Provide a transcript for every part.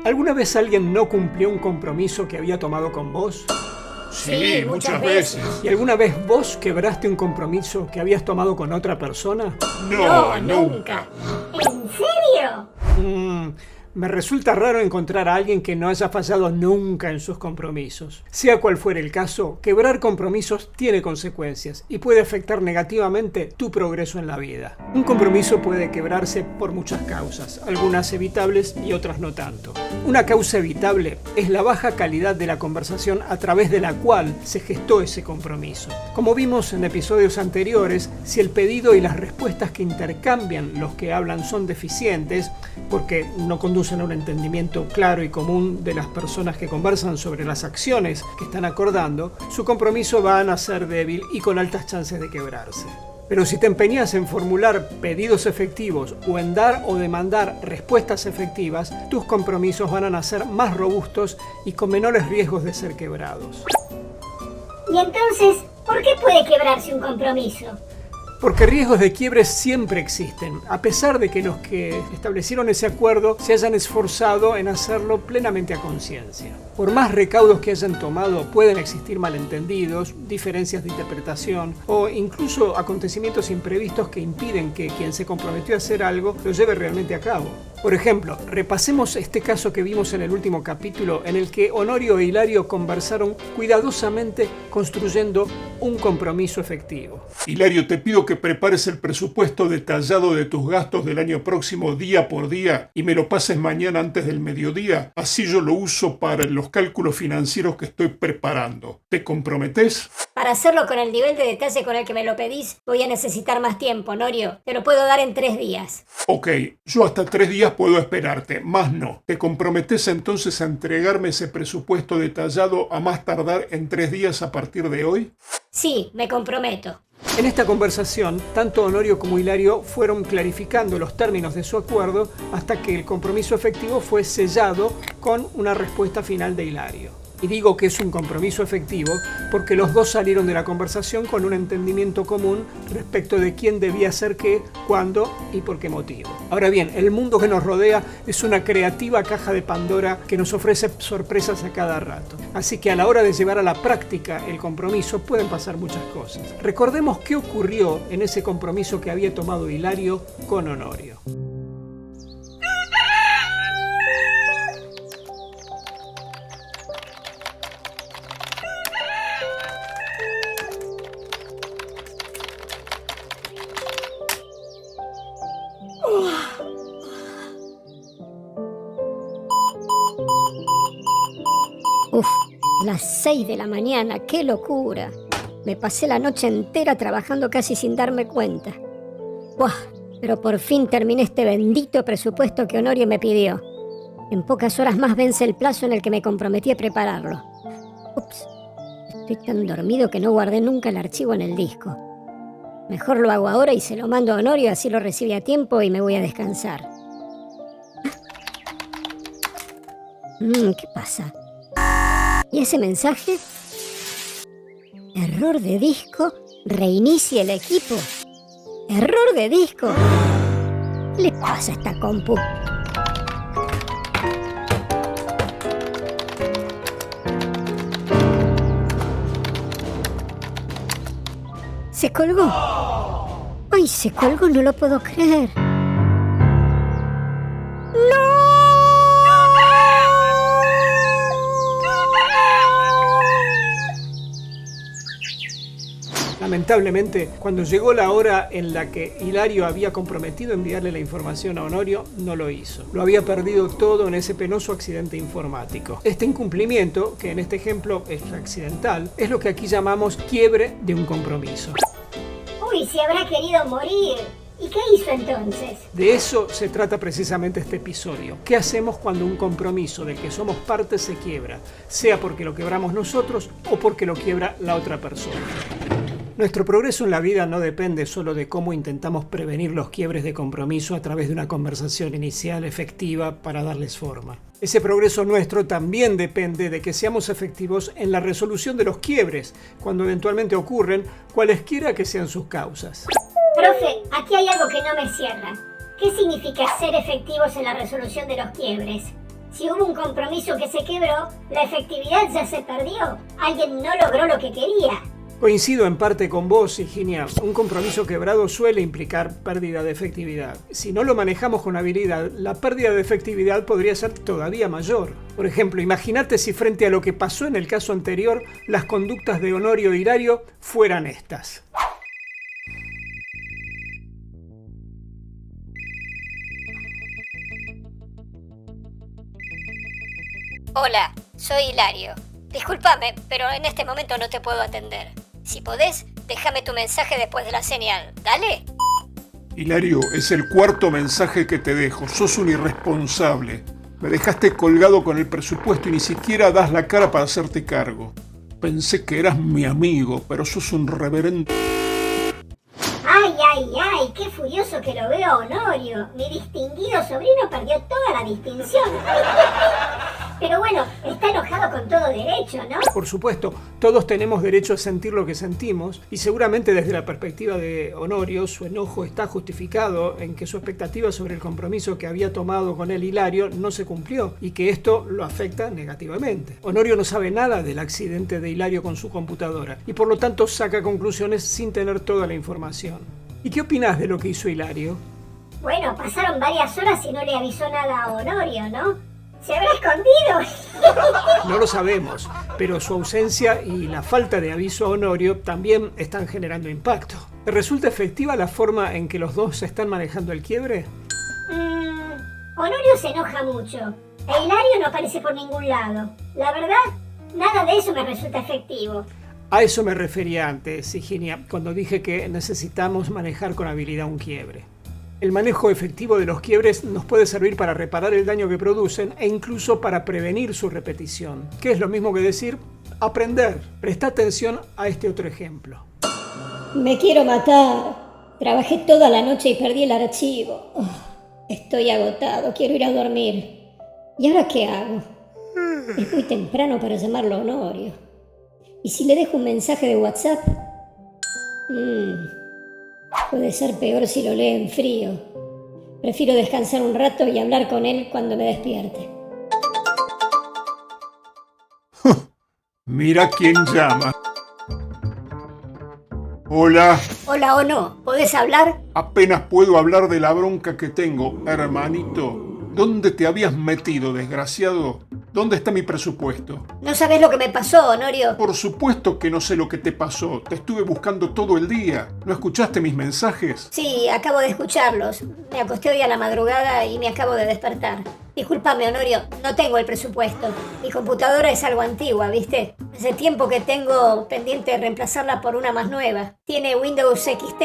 ¿Alguna vez alguien no cumplió un compromiso que había tomado con vos? Sí, muchas veces. ¿Y alguna vez vos quebraste un compromiso que habías tomado con otra persona? No, nunca. ¿En serio? Me resulta raro encontrar a alguien que no haya fallado nunca en sus compromisos. Sea cual fuere el caso, quebrar compromisos tiene consecuencias y puede afectar negativamente tu progreso en la vida. Un compromiso puede quebrarse por muchas causas, algunas evitables y otras no tanto. Una causa evitable es la baja calidad de la conversación a través de la cual se gestó ese compromiso. Como vimos en episodios anteriores, si el pedido y las respuestas que intercambian los que hablan son deficientes, porque no conducen a un entendimiento claro y común de las personas que conversan sobre las acciones que están acordando, su compromiso va a nacer débil y con altas chances de quebrarse. Pero si te empeñas en formular pedidos efectivos o en dar o demandar respuestas efectivas, tus compromisos van a nacer más robustos y con menores riesgos de ser quebrados. Y entonces, ¿por qué puede quebrarse un compromiso? Porque riesgos de quiebre siempre existen, a pesar de que los que establecieron ese acuerdo se hayan esforzado en hacerlo plenamente a conciencia. Por más recaudos que hayan tomado, pueden existir malentendidos, diferencias de interpretación o incluso acontecimientos imprevistos que impiden que quien se comprometió a hacer algo lo lleve realmente a cabo. Por ejemplo, repasemos este caso que vimos en el último capítulo en el que Honorio e Hilario conversaron cuidadosamente construyendo un compromiso efectivo. Hilario, te pido que prepares el presupuesto detallado de tus gastos del año próximo día por día y me lo pases mañana antes del mediodía. Así yo lo uso para los cálculos financieros que estoy preparando. ¿Te comprometés? Para hacerlo con el nivel de detalle con el que me lo pedís, voy a necesitar más tiempo, Honorio. Te lo puedo dar en 3 días. Ok, yo hasta 3 días puedo esperarte, más no. ¿Te comprometés entonces a entregarme ese presupuesto detallado a más tardar en 3 días a partir de hoy? Sí, me comprometo. En esta conversación, tanto Honorio como Hilario fueron clarificando los términos de su acuerdo hasta que el compromiso efectivo fue sellado con una respuesta final de Hilario. Y digo que es un compromiso efectivo porque los dos salieron de la conversación con un entendimiento común respecto de quién debía hacer qué, cuándo y por qué motivo. Ahora bien, el mundo que nos rodea es una creativa caja de Pandora que nos ofrece sorpresas a cada rato. Así que a la hora de llevar a la práctica el compromiso pueden pasar muchas cosas. Recordemos qué ocurrió en ese compromiso que había tomado Hilario con Honorio. Uf, las 6 de la mañana, qué locura. Me pasé la noche entera trabajando casi sin darme cuenta. Buah, pero por fin terminé este bendito presupuesto que Honorio me pidió. En pocas horas más vence el plazo en el que me comprometí a prepararlo. Ups, estoy tan dormido que no guardé nunca el archivo en el disco. Mejor lo hago ahora y se lo mando a Honorio, así lo recibe a tiempo y me voy a descansar. ¿Qué pasa? ¿Y ese mensaje? Error de disco, reinicie el equipo. Error de disco. ¿Qué le pasa a esta compu? Se colgó. Ay, se colgó, no lo puedo creer. ¡No! Lamentablemente, cuando llegó la hora en la que Hilario había comprometido enviarle la información a Honorio, no lo hizo. Lo había perdido todo en ese penoso accidente informático. Este incumplimiento, que en este ejemplo es accidental, es lo que aquí llamamos quiebre de un compromiso. Uy, se habrá querido morir. ¿Y qué hizo entonces? De eso se trata precisamente este episodio. ¿Qué hacemos cuando un compromiso del que somos parte se quiebra? Sea porque lo quebramos nosotros o porque lo quiebra la otra persona. Nuestro progreso en la vida no depende solo de cómo intentamos prevenir los quiebres de compromiso a través de una conversación inicial efectiva para darles forma. Ese progreso nuestro también depende de que seamos efectivos en la resolución de los quiebres, cuando eventualmente ocurren, cualesquiera que sean sus causas. Profe, aquí hay algo que no me cierra. ¿Qué significa ser efectivos en la resolución de los quiebres? Si hubo un compromiso que se quebró, la efectividad ya se perdió. Alguien no logró lo que quería. Coincido en parte con vos, Higinia. Un compromiso quebrado suele implicar pérdida de efectividad. Si no lo manejamos con habilidad, la pérdida de efectividad podría ser todavía mayor. Por ejemplo, imagínate si frente a lo que pasó en el caso anterior, las conductas de Honorio e Hilario fueran estas. Hola, soy Hilario. Discúlpame, pero en este momento no te puedo atender. Si podés, déjame tu mensaje después de la señal. ¿Dale? Hilario, es el cuarto mensaje que te dejo. Sos un irresponsable. Me dejaste colgado con el presupuesto y ni siquiera das la cara para hacerte cargo. Pensé que eras mi amigo, pero sos un reverendo... ¡Ay! ¡Qué furioso que lo veo a Honorio! Mi distinguido sobrino perdió toda la distinción. Pero bueno, está enojado con todo derecho, ¿no? Por supuesto, todos tenemos derecho a sentir lo que sentimos y seguramente desde la perspectiva de Honorio, su enojo está justificado en que su expectativa sobre el compromiso que había tomado con él Hilario no se cumplió y que esto lo afecta negativamente. Honorio no sabe nada del accidente de Hilario con su computadora y por lo tanto saca conclusiones sin tener toda la información. ¿Y qué opinás de lo que hizo Hilario? Bueno, pasaron varias horas y no le avisó nada a Honorio, ¿no? ¿Se habrá escondido? No lo sabemos, pero su ausencia y la falta de aviso a Honorio también están generando impacto. ¿Te resulta efectiva la forma en que los dos están manejando el quiebre? Honorio se enoja mucho. E Hilario no aparece por ningún lado. La verdad, nada de eso me resulta efectivo. A eso me refería antes, Higinia, cuando dije que necesitamos manejar con habilidad un quiebre. El manejo efectivo de los quiebres nos puede servir para reparar el daño que producen e incluso para prevenir su repetición, que es lo mismo que decir aprender. Presta atención a este otro ejemplo. Me quiero matar. Trabajé toda la noche y perdí el archivo. Estoy agotado, quiero ir a dormir. ¿Y ahora qué hago? Es muy temprano para llamarlo a Honorio. ¿Y si le dejo un mensaje de WhatsApp? Puede ser peor si lo lee en frío. Prefiero descansar un rato y hablar con él cuando me despierte. Mira quién llama. Hola. Hola, Ono. ¿Podés hablar? Apenas puedo hablar de la bronca que tengo, hermanito. ¿Dónde te habías metido, desgraciado? ¿Dónde está mi presupuesto? ¿No sabés lo que me pasó, Honorio? Por supuesto que no sé lo que te pasó. Te estuve buscando todo el día. ¿No escuchaste mis mensajes? Sí, acabo de escucharlos. Me acosté hoy a la madrugada y me acabo de despertar. Discúlpame, Honorio, no tengo el presupuesto. Mi computadora es algo antigua, ¿viste? Hace tiempo que tengo pendiente de reemplazarla por una más nueva. Tiene Windows XT.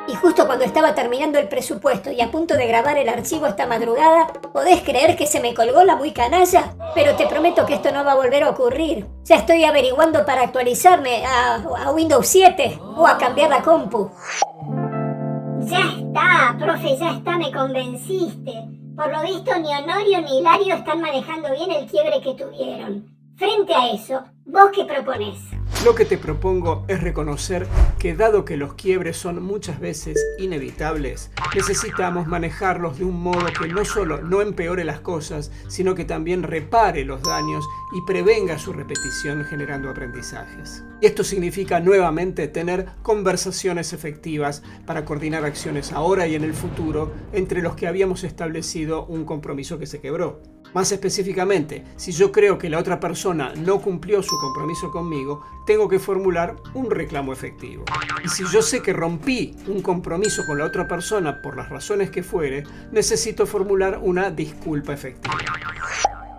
Y justo cuando estaba terminando el presupuesto y a punto de grabar el archivo esta madrugada, ¿podés creer que se me colgó la muy canalla? Pero te prometo que esto no va a volver a ocurrir. Ya estoy averiguando para actualizarme a Windows 7 o a cambiar la compu. Ya está, profe, ya está, me convenciste. Por lo visto, ni Honorio ni Hilario están manejando bien el quiebre que tuvieron. Frente a eso, ¿vos qué proponés? Lo que te propongo es reconocer que dado que los quiebres son muchas veces inevitables, necesitamos manejarlos de un modo que no solo no empeore las cosas, sino que también repare los daños y prevenga su repetición generando aprendizajes. Y esto significa nuevamente tener conversaciones efectivas para coordinar acciones ahora y en el futuro entre los que habíamos establecido un compromiso que se quebró. Más específicamente, si yo creo que la otra persona no cumplió su compromiso conmigo, tengo que formular un reclamo efectivo. Y si yo sé que rompí un compromiso con la otra persona por las razones que fuere, necesito formular una disculpa efectiva.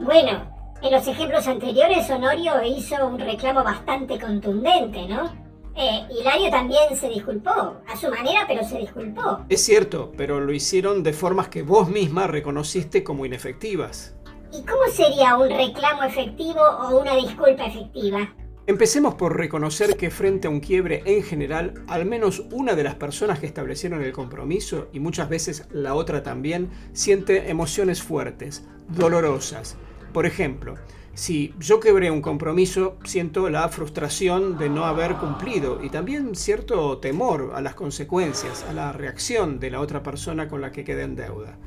Bueno, en los ejemplos anteriores Honorio hizo un reclamo bastante contundente, ¿no? Hilario también se disculpó, a su manera, pero se disculpó. Es cierto, pero lo hicieron de formas que vos misma reconociste como inefectivas. ¿Y cómo sería un reclamo efectivo o una disculpa efectiva? Empecemos por reconocer que frente a un quiebre en general, al menos una de las personas que establecieron el compromiso, y muchas veces la otra también, siente emociones fuertes, dolorosas. Por ejemplo, si yo quebré un compromiso, siento la frustración de no haber cumplido y también cierto temor a las consecuencias, a la reacción de la otra persona con la que quedé en deuda.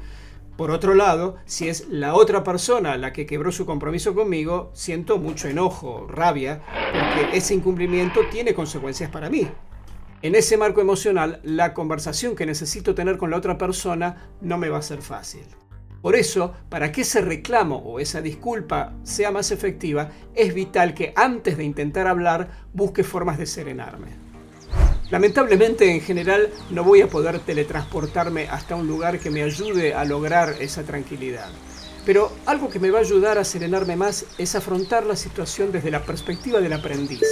Por otro lado, si es la otra persona la que quebró su compromiso conmigo, siento mucho enojo, rabia, porque ese incumplimiento tiene consecuencias para mí. En ese marco emocional, la conversación que necesito tener con la otra persona no me va a ser fácil. Por eso, para que ese reclamo o esa disculpa sea más efectiva, es vital que antes de intentar hablar, busque formas de serenarme. Lamentablemente, en general, no voy a poder teletransportarme hasta un lugar que me ayude a lograr esa tranquilidad. Pero algo que me va a ayudar a serenarme más es afrontar la situación desde la perspectiva del aprendiz.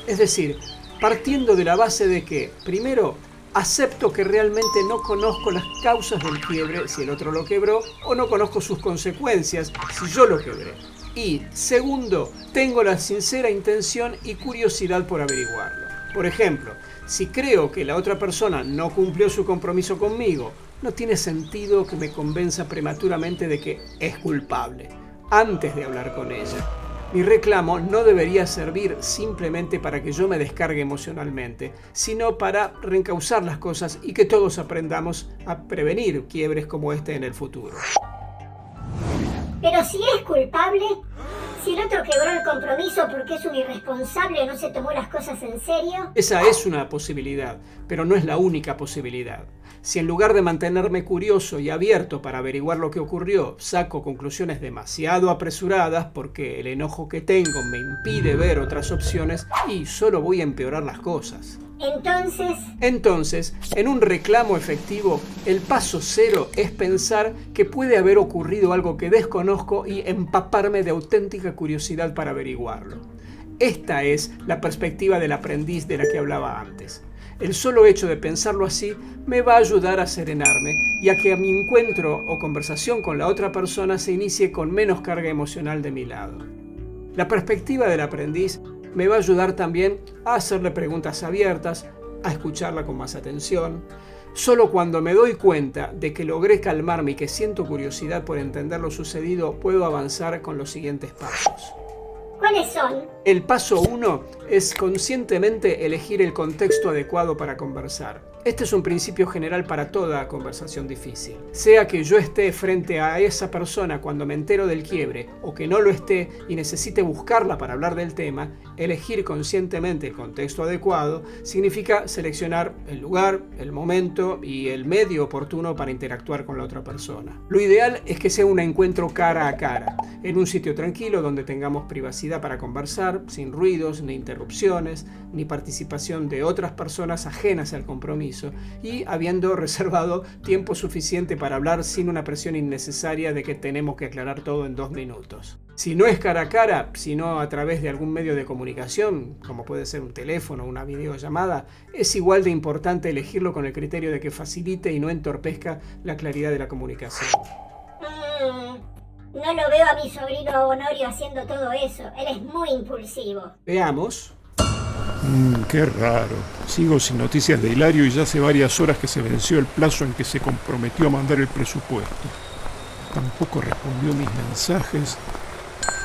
Es decir, partiendo de la base de que, primero, acepto que realmente no conozco las causas del quiebre si el otro lo quebró o no conozco sus consecuencias si yo lo quebré. Y, segundo, tengo la sincera intención y curiosidad por averiguarlo. Por ejemplo, si creo que la otra persona no cumplió su compromiso conmigo, no tiene sentido que me convenza prematuramente de que es culpable, antes de hablar con ella. Mi reclamo no debería servir simplemente para que yo me descargue emocionalmente, sino para reencauzar las cosas y que todos aprendamos a prevenir quiebres como este en el futuro. Pero si es culpable, si el otro quebró el compromiso porque es un irresponsable o no se tomó las cosas en serio. Esa es una posibilidad, pero no es la única posibilidad. Si en lugar de mantenerme curioso y abierto para averiguar lo que ocurrió, saco conclusiones demasiado apresuradas porque el enojo que tengo me impide ver otras opciones y solo voy a empeorar las cosas. Entonces, en un reclamo efectivo, el paso cero es pensar que puede haber ocurrido algo que desconozco y empaparme de auténtica curiosidad para averiguarlo. Esta es la perspectiva del aprendiz de la que hablaba antes. El solo hecho de pensarlo así me va a ayudar a serenarme y a que mi encuentro o conversación con la otra persona se inicie con menos carga emocional de mi lado. La perspectiva del aprendiz me va a ayudar también a hacerle preguntas abiertas, a escucharla con más atención. Solo cuando me doy cuenta de que logré calmarme y que siento curiosidad por entender lo sucedido, puedo avanzar con los siguientes pasos. ¿Cuáles son? El paso 1 es conscientemente elegir el contexto adecuado para conversar. Este es un principio general para toda conversación difícil. Sea que yo esté frente a esa persona cuando me entero del quiebre o que no lo esté y necesite buscarla para hablar del tema, elegir conscientemente el contexto adecuado significa seleccionar el lugar, el momento y el medio oportuno para interactuar con la otra persona. Lo ideal es que sea un encuentro cara a cara, en un sitio tranquilo donde tengamos privacidad para conversar, sin ruidos ni interrupciones, ni participación de otras personas ajenas al compromiso, y habiendo reservado tiempo suficiente para hablar sin una presión innecesaria de que tenemos que aclarar todo en 2 minutos. Si no es cara a cara, sino a través de algún medio de comunicación, como puede ser un teléfono o una videollamada, es igual de importante elegirlo con el criterio de que facilite y no entorpezca la claridad de la comunicación. No lo veo a mi sobrino Honorio haciendo todo eso. Él es muy impulsivo. Veamos. Qué raro. Sigo sin noticias de Hilario y ya hace varias horas que se venció el plazo en que se comprometió a mandar el presupuesto. Tampoco respondió mis mensajes.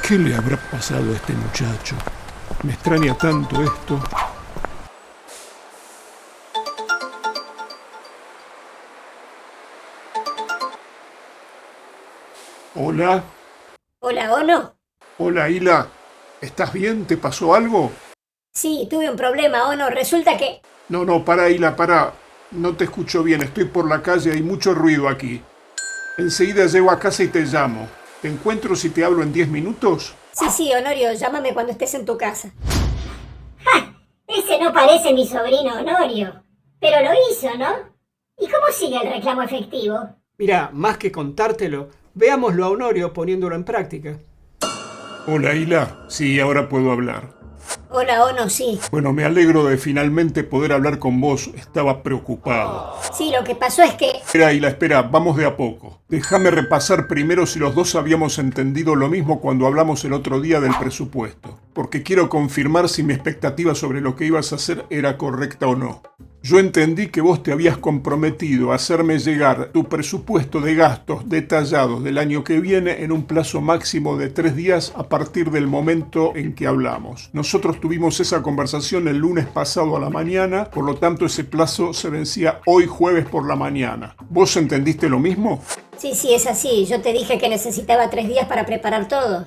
¿Qué le habrá pasado a este muchacho? Me extraña tanto esto. Hola. Hola, Ono. Hola, Hila. ¿Estás bien? ¿Te pasó algo? Sí, tuve un problema, Ono. Resulta que... No, para, Hila, para. No te escucho bien. Estoy por la calle, hay mucho ruido aquí. Enseguida llego a casa y te llamo. ¿Te encuentro si te hablo en 10 minutos? Sí, Honorio, llámame cuando estés en tu casa. ¡Ja! Ese no parece mi sobrino Honorio. Pero lo hizo, ¿no? ¿Y cómo sigue el reclamo efectivo? Mira, más que contártelo, veámoslo a Honorio poniéndolo en práctica. Hola, Hila. Sí, ahora puedo hablar. Hola, Ono, sí. Bueno, me alegro de finalmente poder hablar con vos. Estaba preocupado. Sí, lo que pasó es que... Espera, vamos de a poco. Déjame repasar primero si los dos habíamos entendido lo mismo cuando hablamos el otro día del presupuesto, porque quiero confirmar si mi expectativa sobre lo que ibas a hacer era correcta o no. Yo entendí que vos te habías comprometido a hacerme llegar tu presupuesto de gastos detallados del año que viene en un plazo máximo de 3 días a partir del momento en que hablamos. Nosotros tuvimos esa conversación el lunes pasado a la mañana, por lo tanto ese plazo se vencía hoy jueves por la mañana. ¿Vos entendiste lo mismo? Sí, es así. Yo te dije que necesitaba 3 días para preparar todo.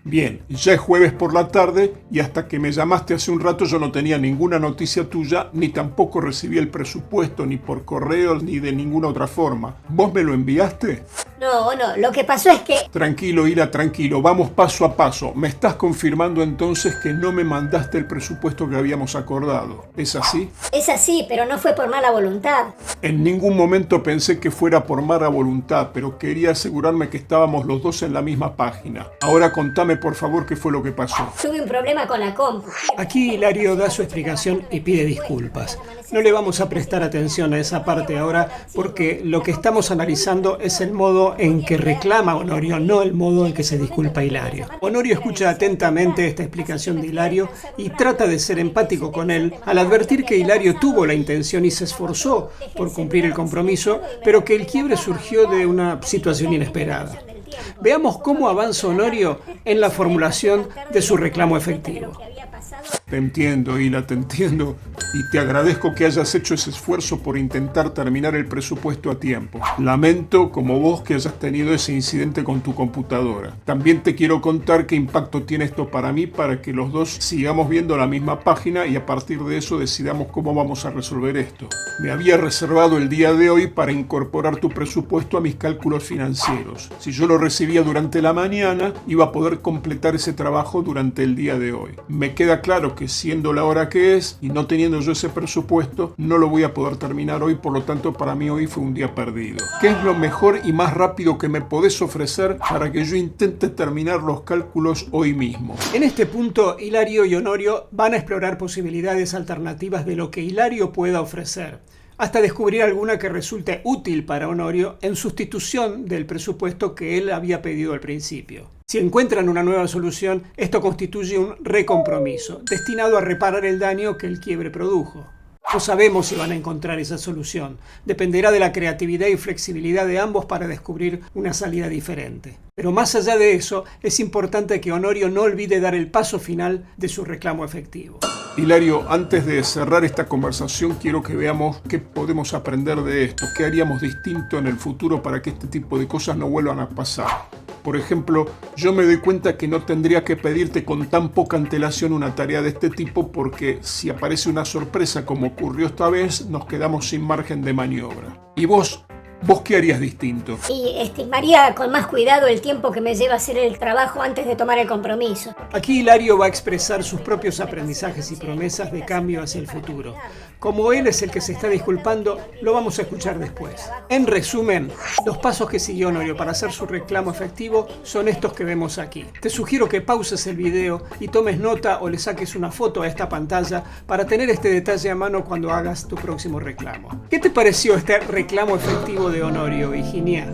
Bien, ya es jueves por la tarde y hasta que me llamaste hace un rato yo no tenía ninguna noticia tuya, ni tampoco recibí el presupuesto, ni por correo, ni de ninguna otra forma. ¿Vos me lo enviaste? No, lo que pasó es que... Tranquilo, Ira, tranquilo, vamos paso a paso. ¿Me estás confirmando entonces que no me mandaste el presupuesto que habíamos acordado? ¿Es así? Es así, pero no fue por mala voluntad. En ningún momento pensé que fuera por mala voluntad, pero quería asegurarme que estábamos los dos en la misma página. Ahora contame por favor qué fue lo que pasó. Tuve un problema con la compu. Aquí Hilario da su explicación y pide disculpas. No le vamos a prestar atención a esa parte ahora porque lo que estamos analizando es el modo en que reclama Honorio, no el modo en que se disculpa Hilario. Honorio escucha atentamente esta explicación de Hilario y trata de ser empático con él al advertir que Hilario tuvo la intención y se esforzó por cumplir el compromiso, pero que el quiebre surgió de una situación inesperada. Veamos cómo avanza Honorio en la formulación de su reclamo efectivo. Te entiendo, Hila, te entiendo. Y te agradezco que hayas hecho ese esfuerzo por intentar terminar el presupuesto a tiempo. Lamento, como vos, que hayas tenido ese incidente con tu computadora. También te quiero contar qué impacto tiene esto para mí, para que los dos sigamos viendo la misma página y a partir de eso decidamos cómo vamos a resolver esto. Me había reservado el día de hoy para incorporar tu presupuesto a mis cálculos financieros. Si yo lo recibía durante la mañana, iba a poder completar ese trabajo durante el día de hoy. Me queda claro que siendo la hora que es y no teniendo yo ese presupuesto, no lo voy a poder terminar hoy, por lo tanto para mí hoy fue un día perdido. ¿Qué es lo mejor y más rápido que me podés ofrecer para que yo intente terminar los cálculos hoy mismo? En este punto, Hilario y Honorio van a explorar posibilidades alternativas de lo que Hilario pueda ofrecer, hasta descubrir alguna que resulte útil para Honorio en sustitución del presupuesto que él había pedido al principio. Si encuentran una nueva solución, esto constituye un recompromiso, destinado a reparar el daño que el quiebre produjo. No sabemos si van a encontrar esa solución. Dependerá de la creatividad y flexibilidad de ambos para descubrir una salida diferente. Pero más allá de eso, es importante que Honorio no olvide dar el paso final de su reclamo efectivo. Hilario, antes de cerrar esta conversación, quiero que veamos qué podemos aprender de esto, qué haríamos distinto en el futuro para que este tipo de cosas no vuelvan a pasar. Por ejemplo, yo me doy cuenta que no tendría que pedirte con tan poca antelación una tarea de este tipo porque si aparece una sorpresa como ocurrió esta vez, nos quedamos sin margen de maniobra. ¿Y vos qué harías distinto? Y estimaría con más cuidado el tiempo que me lleva hacer el trabajo antes de tomar el compromiso. Aquí Hilario va a expresar sus propios aprendizajes y promesas de cambio hacia el futuro. Como él es el que se está disculpando, lo vamos a escuchar después. En resumen, los pasos que siguió Honorio para hacer su reclamo efectivo son estos que vemos aquí. Te sugiero que pauses el video y tomes nota o le saques una foto a esta pantalla para tener este detalle a mano cuando hagas tu próximo reclamo. ¿Qué te pareció este reclamo efectivo de Honorio, Virginia?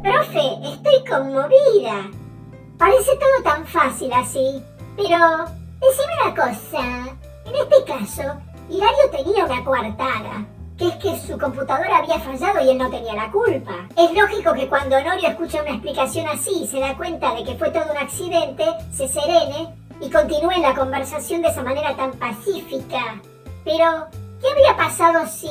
Profe, estoy conmovida. Parece todo tan fácil así. Pero, decime una cosa. En este caso, Hilario tenía una coartada, que es que su computadora había fallado y él no tenía la culpa. Es lógico que cuando Honorio escucha una explicación así y se da cuenta de que fue todo un accidente, se serene y continúe la conversación de esa manera tan pacífica. Pero, ¿qué habría pasado si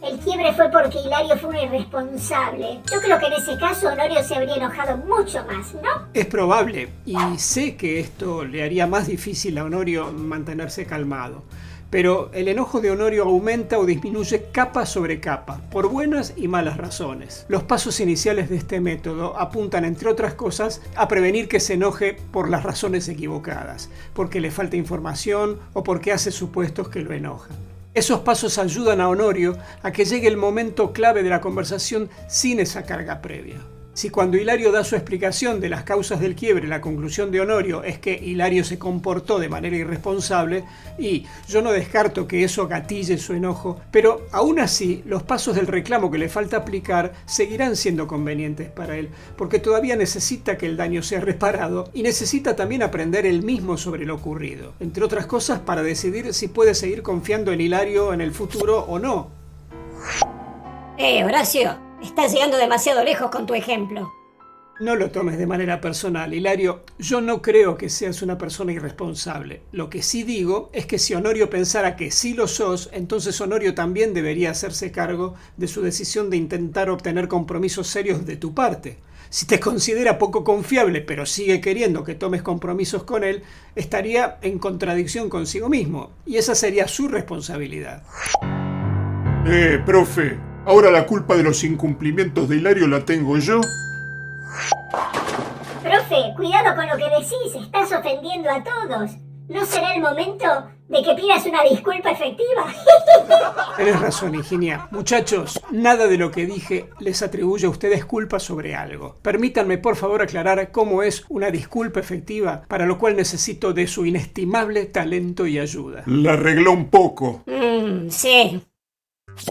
el quiebre fue porque Hilario fue un irresponsable? Yo creo que en ese caso Honorio se habría enojado mucho más, ¿no? Es probable, y sé que esto le haría más difícil a Honorio mantenerse calmado. Pero el enojo de Honorio aumenta o disminuye capa sobre capa, por buenas y malas razones. Los pasos iniciales de este método apuntan, entre otras cosas, a prevenir que se enoje por las razones equivocadas, porque le falta información o porque hace supuestos que lo enojan. Esos pasos ayudan a Honorio a que llegue el momento clave de la conversación sin esa carga previa. Si cuando Hilario da su explicación de las causas del quiebre, la conclusión de Honorio es que Hilario se comportó de manera irresponsable, y yo no descarto que eso gatille su enojo, pero aún así los pasos del reclamo que le falta aplicar seguirán siendo convenientes para él, porque todavía necesita que el daño sea reparado y necesita también aprender él mismo sobre lo ocurrido, entre otras cosas para decidir si puede seguir confiando en Hilario en el futuro o no. Horacio, estás llegando demasiado lejos con tu ejemplo. No lo tomes de manera personal, Hilario. Yo no creo que seas una persona irresponsable. Lo que sí digo es que si Honorio pensara que sí lo sos, entonces Honorio también debería hacerse cargo de su decisión de intentar obtener compromisos serios de tu parte. Si te considera poco confiable, pero sigue queriendo que tomes compromisos con él, estaría en contradicción consigo mismo, y esa sería su responsabilidad. Profe, ¿ahora la culpa de los incumplimientos de Hilario la tengo yo? Profe, cuidado con lo que decís, estás ofendiendo a todos. ¿No será el momento de que pidas una disculpa efectiva? Tenés razón, Higinia. Muchachos, nada de lo que dije les atribuye a ustedes culpa sobre algo. Permítanme, por favor, aclarar cómo es una disculpa efectiva, para lo cual necesito de su inestimable talento y ayuda. La arregló un poco. Sí.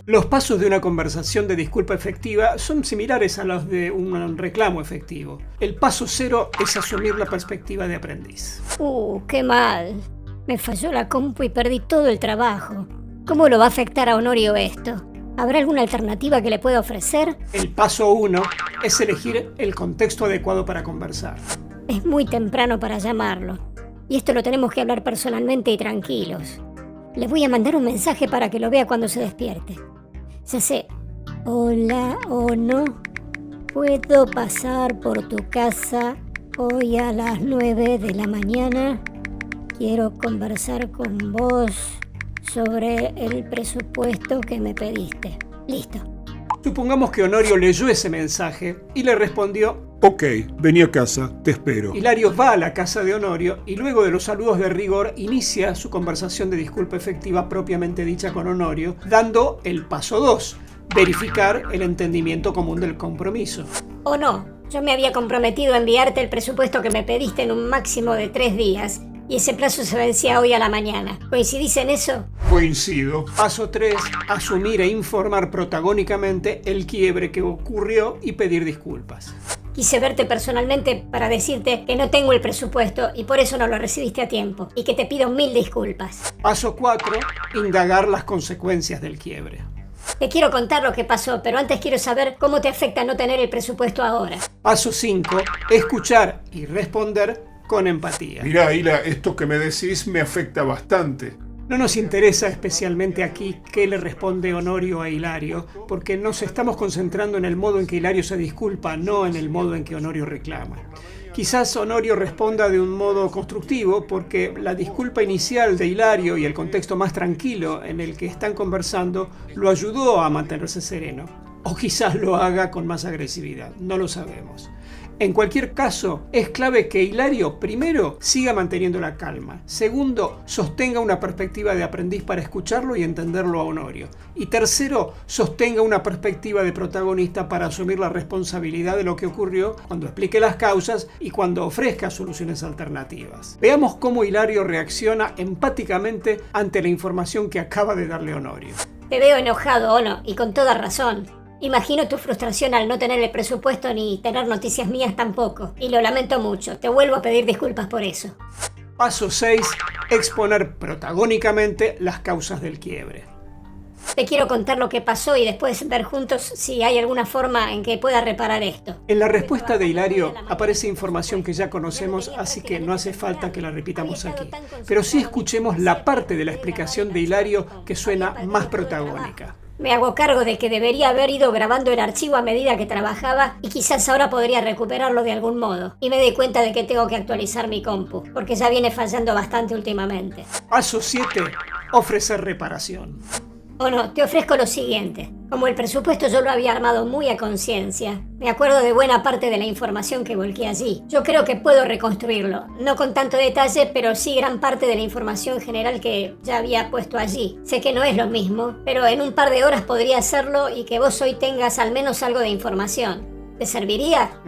Los pasos de una conversación de disculpa efectiva son similares a los de un reclamo efectivo. El paso 0 es asumir la perspectiva de aprendiz. Qué mal. Me falló la compu y perdí todo el trabajo. ¿Cómo lo va a afectar a Honorio esto? ¿Habrá alguna alternativa que le pueda ofrecer? El paso 1 es elegir el contexto adecuado para conversar. Es muy temprano para llamarlo. Y esto lo tenemos que hablar personalmente y tranquilos. Le voy a mandar un mensaje para que lo vea cuando se despierte. Ya sé. Hola, Ono. ¿Puedo pasar por tu casa hoy a las 9 de la mañana? Quiero conversar con vos sobre el presupuesto que me pediste. Listo. Supongamos que Honorio leyó ese mensaje y le respondió: Ok, vení a casa, te espero. Hilario va a la casa de Honorio y luego de los saludos de rigor inicia su conversación de disculpa efectiva propiamente dicha con Honorio, dando el paso 2, verificar el entendimiento común del compromiso. ¿O no? Yo me había comprometido a enviarte el presupuesto que me pediste en un máximo de 3 días y ese plazo se vencía hoy a la mañana. ¿Coincidís en eso? Coincido. Paso 3, asumir e informar protagónicamente el quiebre que ocurrió y pedir disculpas. Quise verte personalmente para decirte que no tengo el presupuesto y por eso no lo recibiste a tiempo y que te pido 1000 disculpas. Paso 4, indagar las consecuencias del quiebre. Te quiero contar lo que pasó, pero antes quiero saber cómo te afecta no tener el presupuesto ahora. Paso 5, escuchar y responder con empatía. Mirá, Hila, esto que me decís me afecta bastante. No nos interesa especialmente aquí qué le responde Honorio a Hilario, porque nos estamos concentrando en el modo en que Hilario se disculpa, no en el modo en que Honorio reclama. Quizás Honorio responda de un modo constructivo, porque la disculpa inicial de Hilario y el contexto más tranquilo en el que están conversando lo ayudó a mantenerse sereno. O quizás lo haga con más agresividad, no lo sabemos. En cualquier caso, es clave que Hilario, primero, siga manteniendo la calma. Segundo, sostenga una perspectiva de aprendiz para escucharlo y entenderlo a Honorio. Y tercero, sostenga una perspectiva de protagonista para asumir la responsabilidad de lo que ocurrió cuando explique las causas y cuando ofrezca soluciones alternativas. Veamos cómo Hilario reacciona empáticamente ante la información que acaba de darle Honorio. Te veo enojado, Ono, y con toda razón. Imagino tu frustración al no tener el presupuesto ni tener noticias mías tampoco. Y lo lamento mucho. Te vuelvo a pedir disculpas por eso. Paso 6. Exponer protagónicamente las causas del quiebre. Te quiero contar lo que pasó y después ver juntos si hay alguna forma en que pueda reparar esto. En la respuesta de Hilario aparece información que ya conocemos, así que no hace falta que la repitamos aquí. Pero sí escuchemos la parte de la explicación de Hilario que suena más protagónica. Me hago cargo de que debería haber ido grabando el archivo a medida que trabajaba y quizás ahora podría recuperarlo de algún modo. Y me di cuenta de que tengo que actualizar mi compu, porque ya viene fallando bastante últimamente. Paso 7. Ofrecer reparación. Ono, te ofrezco lo siguiente. Como el presupuesto yo lo había armado muy a conciencia, me acuerdo de buena parte de la información que volqué allí. Yo creo que puedo reconstruirlo, no con tanto detalle, pero sí gran parte de la información general que ya había puesto allí. Sé que no es lo mismo, pero en un par de horas podría hacerlo y que vos hoy tengas al menos algo de información. ¿Te serviría?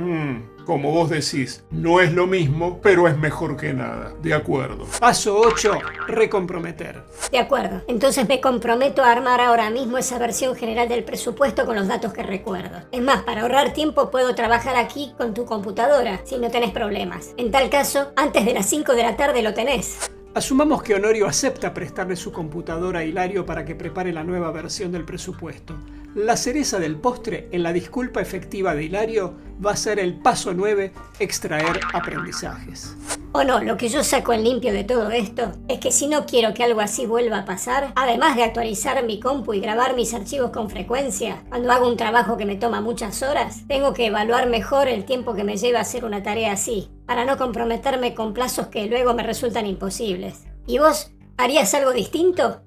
Como vos decís, no es lo mismo, pero es mejor que nada. De acuerdo. Paso 8. Recomprometer. De acuerdo. Entonces me comprometo a armar ahora mismo esa versión general del presupuesto con los datos que recuerdo. Es más, para ahorrar tiempo puedo trabajar aquí con tu computadora, si no tenés problemas. En tal caso, antes de las 5 de la tarde lo tenés. Asumamos que Honorio acepta prestarle su computadora a Hilario para que prepare la nueva versión del presupuesto. La cereza del postre en la disculpa efectiva de Hilario va a ser el paso 9, extraer aprendizajes. O no, lo que yo saco en limpio de todo esto es que si no quiero que algo así vuelva a pasar, además de actualizar mi compu y grabar mis archivos con frecuencia, cuando hago un trabajo que me toma muchas horas, tengo que evaluar mejor el tiempo que me lleva hacer una tarea así, para no comprometerme con plazos que luego me resultan imposibles. ¿Y vos harías algo distinto?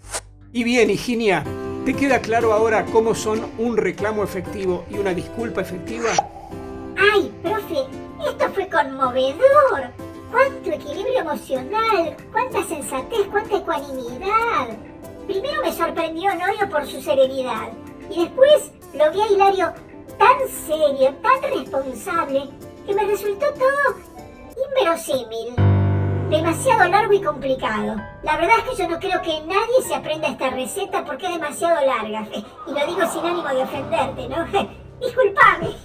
Y bien, Higinia, ¿te queda claro ahora cómo son un reclamo efectivo y una disculpa efectiva? ¡Ay, profe! Esto fue conmovedor. ¡Cuánto equilibrio emocional! ¡Cuánta sensatez! ¡Cuánta ecuanimidad! Primero me sorprendió Honorio por su serenidad. Y después lo vi a Hilario tan serio, tan responsable, que me resultó todo inverosímil. Demasiado largo y complicado. La verdad es que yo no creo que nadie se aprenda esta receta porque es demasiado larga. Y lo digo sin ánimo de ofenderte, ¿no? Disculpame.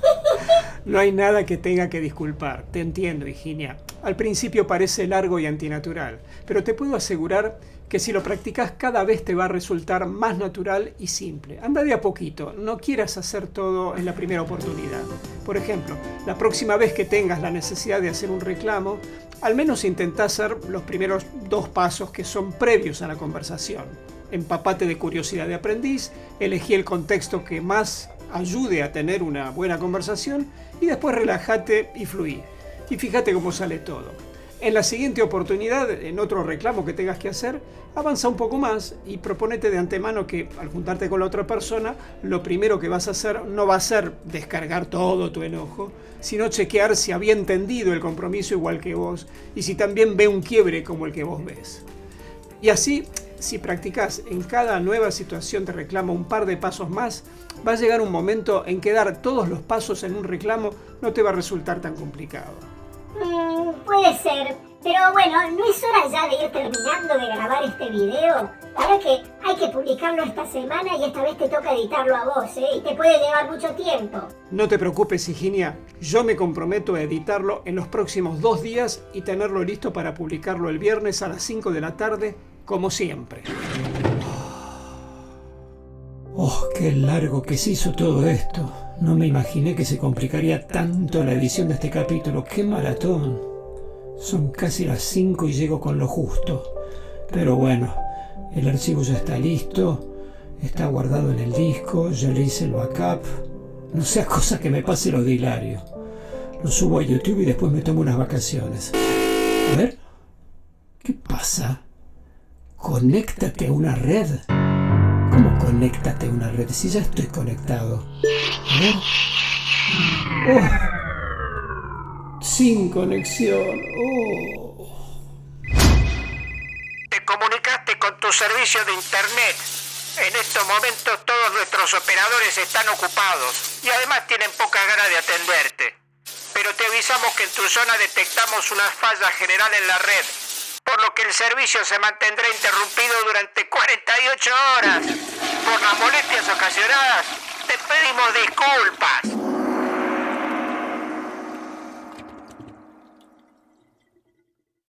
No hay nada que tenga que disculpar, te entiendo, Higinia. Al principio parece largo y antinatural, pero te puedo asegurar que si lo practicas cada vez te va a resultar más natural y simple. Anda de a poquito, no quieras hacer todo en la primera oportunidad. Por ejemplo, la próxima vez que tengas la necesidad de hacer un reclamo, al menos intenta hacer los primeros 2 pasos que son previos a la conversación. Empapate de curiosidad de aprendiz, elegí el contexto que más ayude a tener una buena conversación y después relájate y fluí. Y fíjate cómo sale todo. En la siguiente oportunidad, en otro reclamo que tengas que hacer, avanza un poco más y proponete de antemano que al juntarte con la otra persona, lo primero que vas a hacer no va a ser descargar todo tu enojo, sino chequear si había entendido el compromiso igual que vos y si también ve un quiebre como el que vos ves. Y así, si practicás en cada nueva situación de reclamo un par de pasos más, va a llegar un momento en que dar todos los pasos en un reclamo no te va a resultar tan complicado. Puede ser, pero bueno, ¿no es hora ya de ir terminando de grabar este video? Ahora que hay que publicarlo esta semana y esta vez te toca editarlo a vos, ¿eh? Y te puede llevar mucho tiempo. No te preocupes, Higinia, yo me comprometo a editarlo en los próximos 2 días y tenerlo listo para publicarlo el viernes a las 5 de la tarde, como siempre. Oh, qué largo que se hizo todo esto. No me imaginé que se complicaría tanto la edición de este capítulo. ¡Qué maratón! Son casi las 5 y llego con lo justo. Pero bueno, el archivo ya está listo, está guardado en el disco, ya le hice el backup. No sea cosa que me pase lo de Hilario. Lo subo a YouTube y después me tomo unas vacaciones. A ver, ¿qué pasa? ¿Conéctate a una red? ¿Cómo conéctate a una red si ya estoy conectado? A ver. ¡Oh! Sin conexión. ¡Oh! Te comunicaste con tu servicio de internet. En estos momentos todos nuestros operadores están ocupados y además tienen pocas ganas de atenderte. Pero te avisamos que en tu zona detectamos una falla general en la red, por lo que el servicio se mantendrá interrumpido durante 48 horas. Por las molestias ocasionadas, te pedimos disculpas.